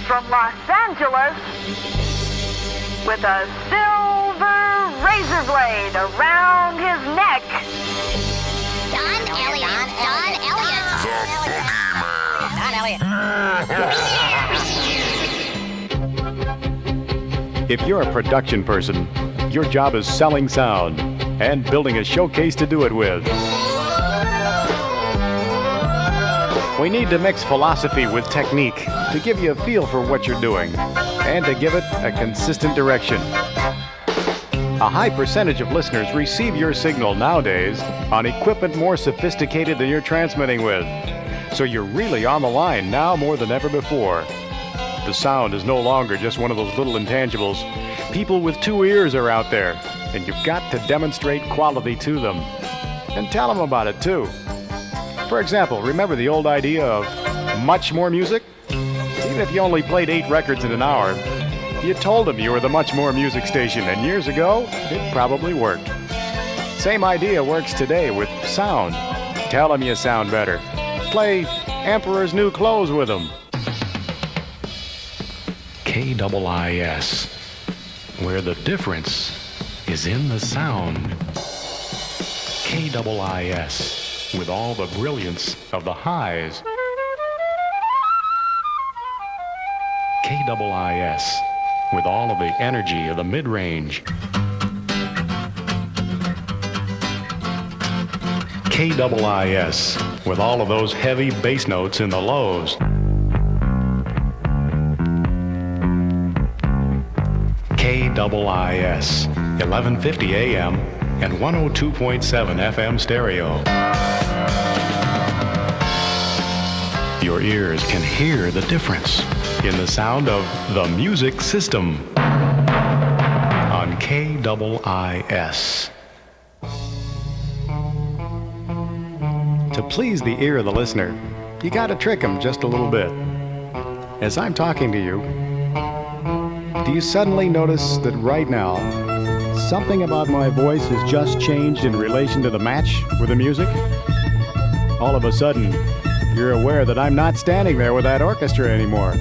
from Los Angeles with a silver razor blade around his neck. Don Elliot. Don Elliot. Don Elliot. If you're a production person, your job is selling sound and building a showcase to do it with. We need to mix philosophy with technique to give you a feel for what you're doing and to give it a consistent direction. A high percentage of listeners receive your signal nowadays on equipment more sophisticated than you're transmitting with. So you're really on the line now more than ever before. The sound is no longer just one of those little intangibles. People with two ears are out there, and you've got to demonstrate quality to them. And tell them about it, too. For example, remember the old idea of much more music? Even if you only played 8 records in an hour, you told them you were the Much More Music station, and years ago, it probably worked. Same idea works today with sound. Tell them you sound better. Play Emperor's New Clothes with them. KIIS, where the difference is in the sound. KIIS, with all the brilliance of the highs. KIIS, with all of the energy of the mid-range. KIIS, with all of those heavy bass notes in the lows. KIIS, 1150 AM and 102.7 FM stereo. Your ears can hear the difference in the sound of the music system on KIIS. To please the ear of the listener, you gotta trick him just a little bit. As I'm talking to you, do you suddenly notice that right now, something about my voice has just changed in relation to the match with the music? All of a sudden, you're aware that I'm not standing there with that orchestra anymore.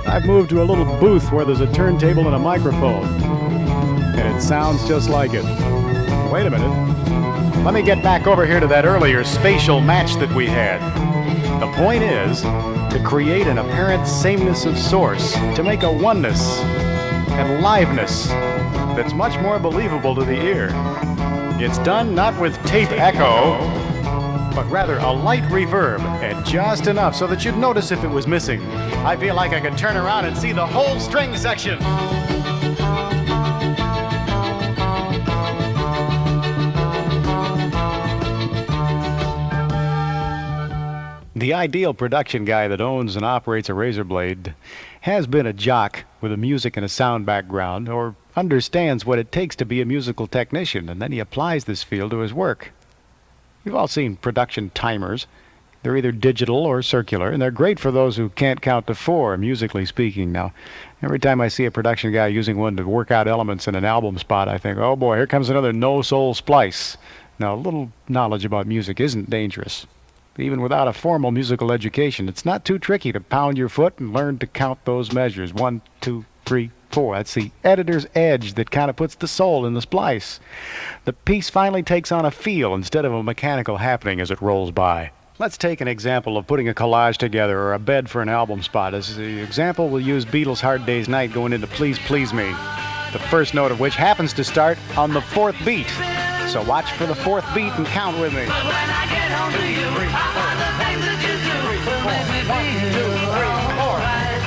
I've moved to a little booth where there's a turntable and a microphone. And it sounds just like it. Wait a minute. Let me get back over here to that earlier spatial match that we had. The point is to create an apparent sameness of source, to make a oneness and liveness that's much more believable to the ear. It's done not with tape echo, but rather a light reverb, and just enough so that you'd notice if it was missing. I feel like I could turn around and see the whole string section. The ideal production guy that owns and operates a razor blade has been a jock with a music and a sound background, or understands what it takes to be a musical technician, and then he applies this field to his work. You've all seen production timers. They're either digital or circular, and they're great for those who can't count to 4, musically speaking. Now, every time I see a production guy using one to work out elements in an album spot, I think, oh boy, here comes another no-soul splice. Now, a little knowledge about music isn't dangerous. Even without a formal musical education, it's not too tricky to pound your foot and learn to count those measures. 1, 2, 3, 4. That's the editor's edge that kind of puts the soul in the splice. The piece finally takes on a feel instead of a mechanical happening as it rolls by. Let's take an example of putting a collage together or a bed for an album spot. As the example, we'll use Beatles' Hard Day's Night going into Please Please Me, the first note of which happens to start on the 4th beat. So watch for the 4th beat and count with me. But when I get home to you, all the things that you do will make me feel all right.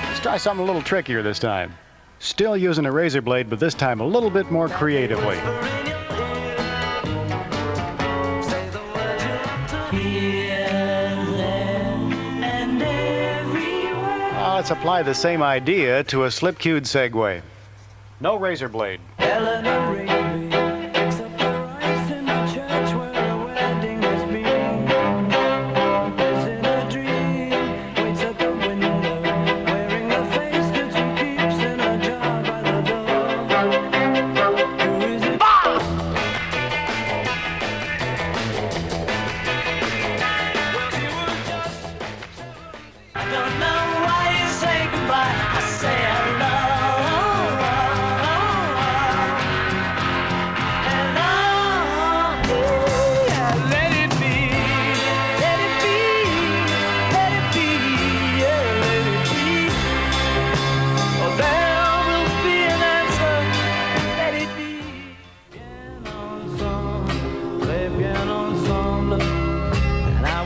Let's try something a little trickier this time. Still using a razor blade, but this time a little bit more creatively. Let's apply the same idea to a slip-cued segue. No razor blade.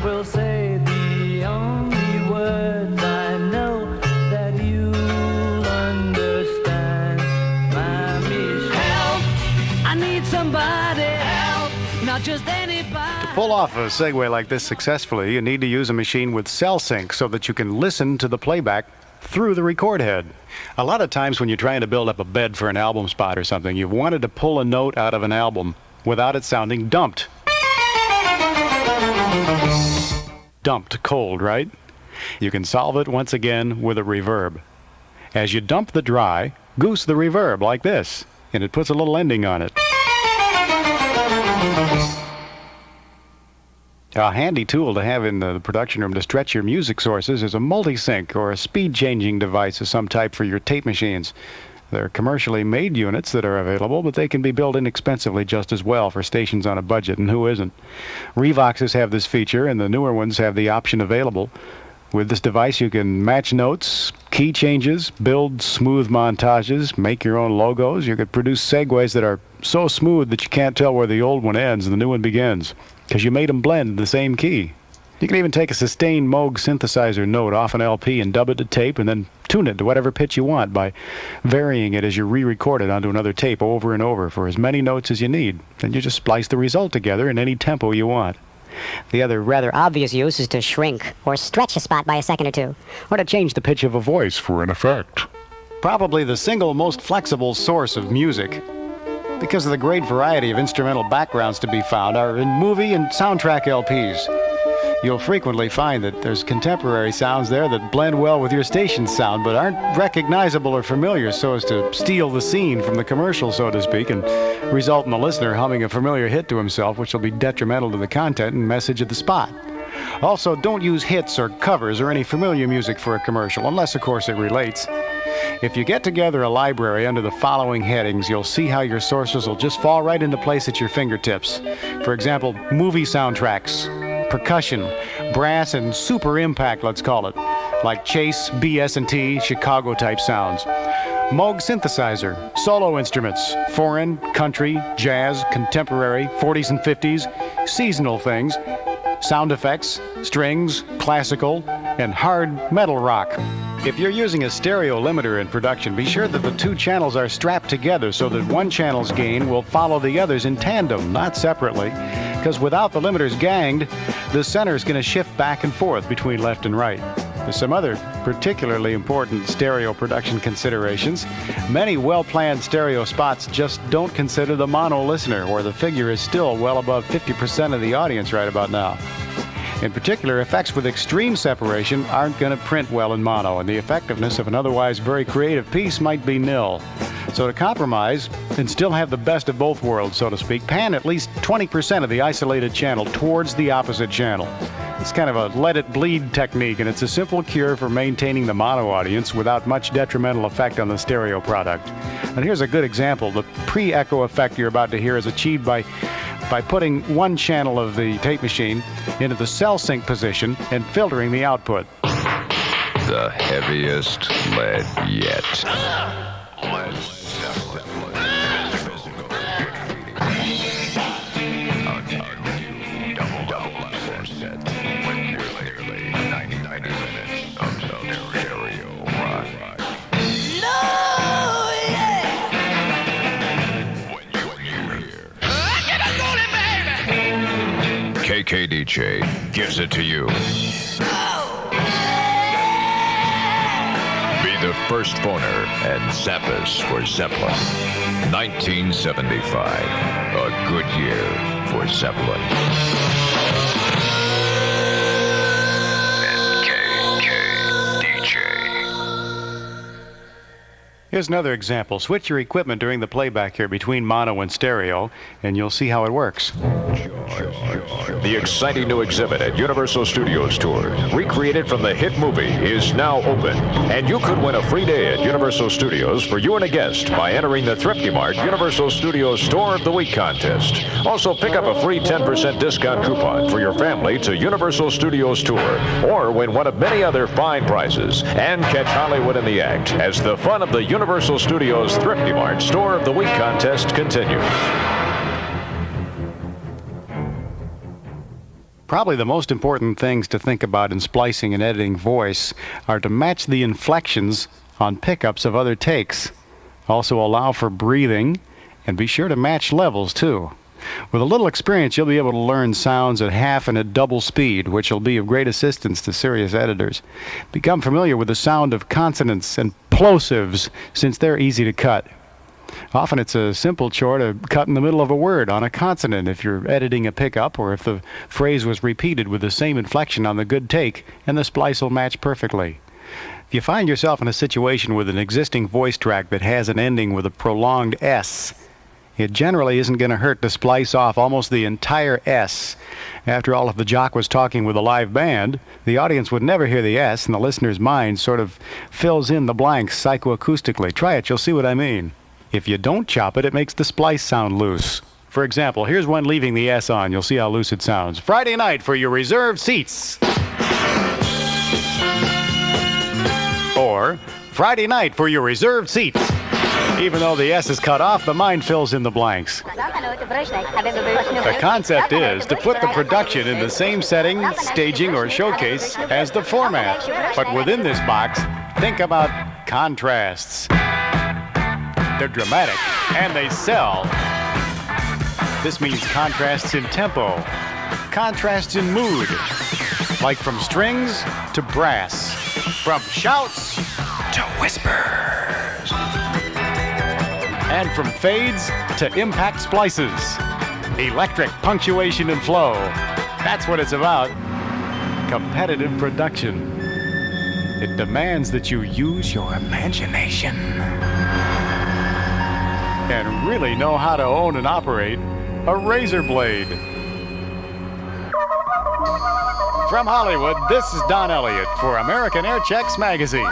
I will say the only words I know that you'll understand. My mission. Help! I need somebody. Help! Not just anybody. To pull off a segue like this successfully, you need to use a machine with cell sync so that you can listen to the playback through the record head. A lot of times when you're trying to build up a bed for an album spot or something, you've wanted to pull a note out of an album without it sounding dumped. Dumped cold, right? You can solve it once again with a reverb. As you dump the dry, goose the reverb like this, and it puts a little ending on it. A handy tool to have in the production room to stretch your music sources is a multi-sync or a speed-changing device of some type for your tape machines. There are commercially made units that are available, but they can be built inexpensively just as well for stations on a budget, and who isn't? Revoxes have this feature, and the newer ones have the option available. With this device, you can match notes, key changes, build smooth montages, make your own logos. You could produce segues that are so smooth that you can't tell where the old one ends and the new one begins, because you made them blend in the same key. You can even take a sustained Moog synthesizer note off an LP and dub it to tape and then tune it to whatever pitch you want by varying it as you re-record it onto another tape over and over for as many notes as you need. Then you just splice the result together in any tempo you want. The other rather obvious use is to shrink or stretch a spot by a second or two, Or to change the pitch of a voice for an effect. Probably the single most flexible source of music, because of the great variety of instrumental backgrounds to be found, are in movie and soundtrack LPs. You'll frequently find that there's contemporary sounds there that blend well with your station's sound, but aren't recognizable or familiar so as to steal the scene from the commercial, so to speak, and result in the listener humming a familiar hit to himself, which will be detrimental to the content and message of the spot. Also, don't use hits or covers or any familiar music for a commercial, unless, of course, it relates. If you get together a library under the following headings, you'll see how your sources will just fall right into place at your fingertips. For example, movie soundtracks, percussion, brass, and super impact, let's call it, like Chase, BS&T, Chicago-type sounds. Moog synthesizer, solo instruments, foreign, country, jazz, contemporary, 40s and 50s, seasonal things, sound effects, strings, classical, and hard metal rock. If you're using a stereo limiter in production, be sure that the two channels are strapped together so that one channel's gain will follow the others in tandem, not separately, because without the limiters ganged, the center's going to shift back and forth between left and right. There's some other particularly important stereo production considerations. Many well-planned stereo spots just don't consider the mono listener, where the figure is still well above 50% of the audience right about now. In particular, effects with extreme separation aren't going to print well in mono, and the effectiveness of an otherwise very creative piece might be nil. So to compromise and still have the best of both worlds, so to speak, pan at least 20% of the isolated channel towards the opposite channel. It's kind of a let it bleed technique, and it's a simple cure for maintaining the mono audience without much detrimental effect on the stereo product. And here's a good example. The pre-echo effect you're about to hear is achieved by putting one channel of the tape machine into the cell sync position and filtering the output. The heaviest lead yet. KKDJ gives it to you. Be the first phoner and zap us for Zeppelin. 1975. A good year for Zeppelin. KKDJ. Here's another example. Switch your equipment during the playback here between mono and stereo, and you'll see how it works. The exciting new exhibit at Universal Studios Tour, recreated from the hit movie, is now open. And you could win a free day at Universal Studios for you and a guest by entering the Thrifty Mart Universal Studios Store of the Week contest. Also, pick up a free 10% discount coupon for your family to Universal Studios Tour, or win one of many other fine prizes. And catch Hollywood in the act as the fun of the Universal Studios Thrifty Mart Store of the Week contest continues. Probably the most important things to think about in splicing and editing voice are to match the inflections on pickups of other takes. Also allow for breathing, and be sure to match levels too. With a little experience, you'll be able to learn sounds at half and at double speed, which will be of great assistance to serious editors. Become familiar with the sound of consonants and plosives, since they're easy to cut. Often it's a simple chore to cut in the middle of a word on a consonant if you're editing a pickup, or if the phrase was repeated with the same inflection on the good take, and the splice will match perfectly. If you find yourself in a situation with an existing voice track that has an ending with a prolonged S, it generally isn't going to hurt to splice off almost the entire S. After all, if the jock was talking with a live band, the audience would never hear the S, and the listener's mind sort of fills in the blanks psychoacoustically. Try it, you'll see what I mean. If you don't chop it, it makes the splice sound loose. For example, here's one leaving the S on. You'll see how loose it sounds. Friday night for your reserved seats. Or, Friday night for your reserved seats. Even though the S is cut off, the mind fills in the blanks. The concept is to put the production in the same setting, staging, or showcase as the format. But within this box, think about contrasts. They're dramatic, and they sell. This means contrasts in tempo, contrasts in mood, like from strings to brass, from shouts to whispers, and from fades to impact splices. Electric punctuation and flow. That's what it's about. Competitive production. It demands that you use your imagination and really know how to own and operate a razor blade. From Hollywood, this is Don Elliot for American Air-Chexx Magazine.